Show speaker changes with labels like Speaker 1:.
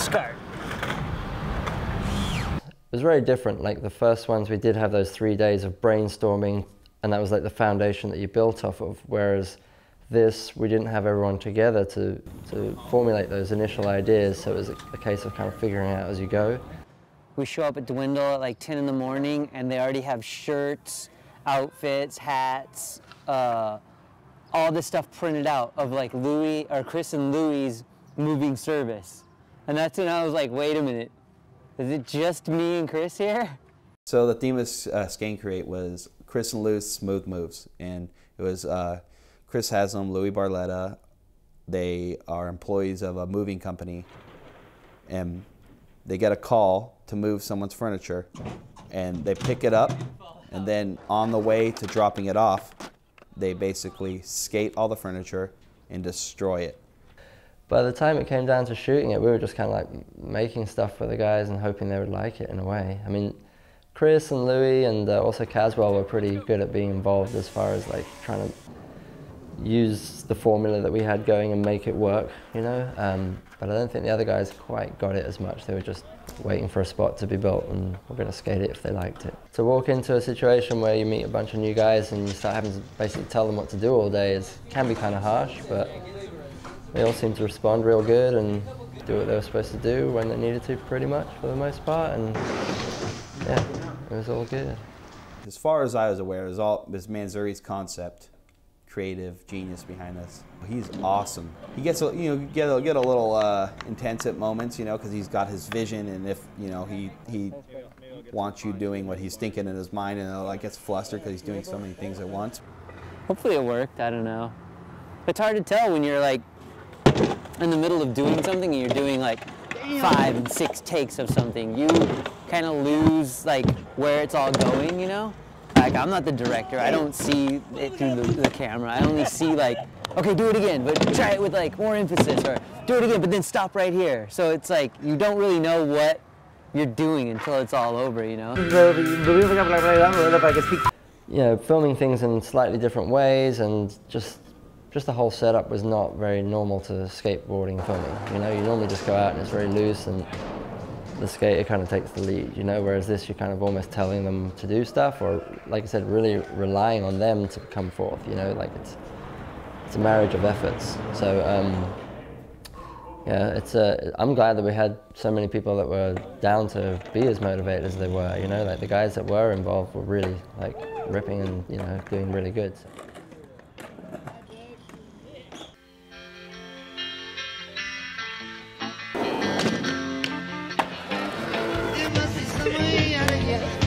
Speaker 1: Skirt.
Speaker 2: It was very different. Like the first ones, we did have those 3 days of brainstorming, and that was like the foundation that you built off of. Whereas this, we didn't have everyone together to formulate those initial ideas, so it was a case of kind of figuring it out as you go.
Speaker 1: We show up at Dwindle at like 10 in the morning, and they already have shirts, outfits, hats, all this stuff printed out of like Louie, or Chris and Louie's moving service. And that's when I was like, wait a minute, is it just me and Chris here?
Speaker 3: So the theme of Skate Create was Chris and Lou's Smooth Moves, and it was Chris Haslam, Louie Barletta. They are employees of a moving company, and they get a call to move someone's furniture, and they pick it up, and then on the way to dropping it off, they basically skate all the furniture and destroy it.
Speaker 2: By the time it came down to shooting it, we were just kind of like making stuff for the guys and hoping they would like it in a way. I mean, Chris and Louie and also Caswell were pretty good at being involved as far as like trying to use the formula that we had going and make it work, you know. But I don't think the other guys quite got it as much. They were just waiting for a spot to be built and we're going to skate it if they liked it. To walk into a situation where you meet a bunch of new guys and you start having to basically tell them what to do all day can be kind of harsh, but they all seem to respond real good and do what they were supposed to do when they needed to, pretty much, for the most part, and yeah, it was all good.
Speaker 3: As far as I was aware, it was Manzoori's concept, creative genius behind this. He's awesome. He gets get a little intense at moments, you know, because he's got his vision, and if he wants you doing what he's thinking in his mind, and like gets flustered because he's doing so many things at once.
Speaker 1: Hopefully it worked. I don't know. It's hard to tell when you're like in the middle of doing something and you're doing like 5 and 6 takes of something. You kind of lose like where it's all going, you know? Like, I'm not the director. I don't see it through the camera. I only see like, okay, do it again, but try it with like more emphasis, or do it again, but then stop right here. So it's like, you don't really know what you're doing until it's all over, you know?
Speaker 2: Yeah, filming things in slightly different ways, and just the whole setup was not very normal to skateboarding filming. You know, you normally just go out and it's very loose and the skater kind of takes the lead, you know, whereas this you're kind of almost telling them to do stuff, or like I said, really relying on them to come forth, you know, like it's a marriage of efforts. So yeah, I'm glad that we had so many people that were down to be as motivated as they were, you know, like the guys that were involved were really like ripping and, you know, doing really good. So.
Speaker 4: There must be some way out of here.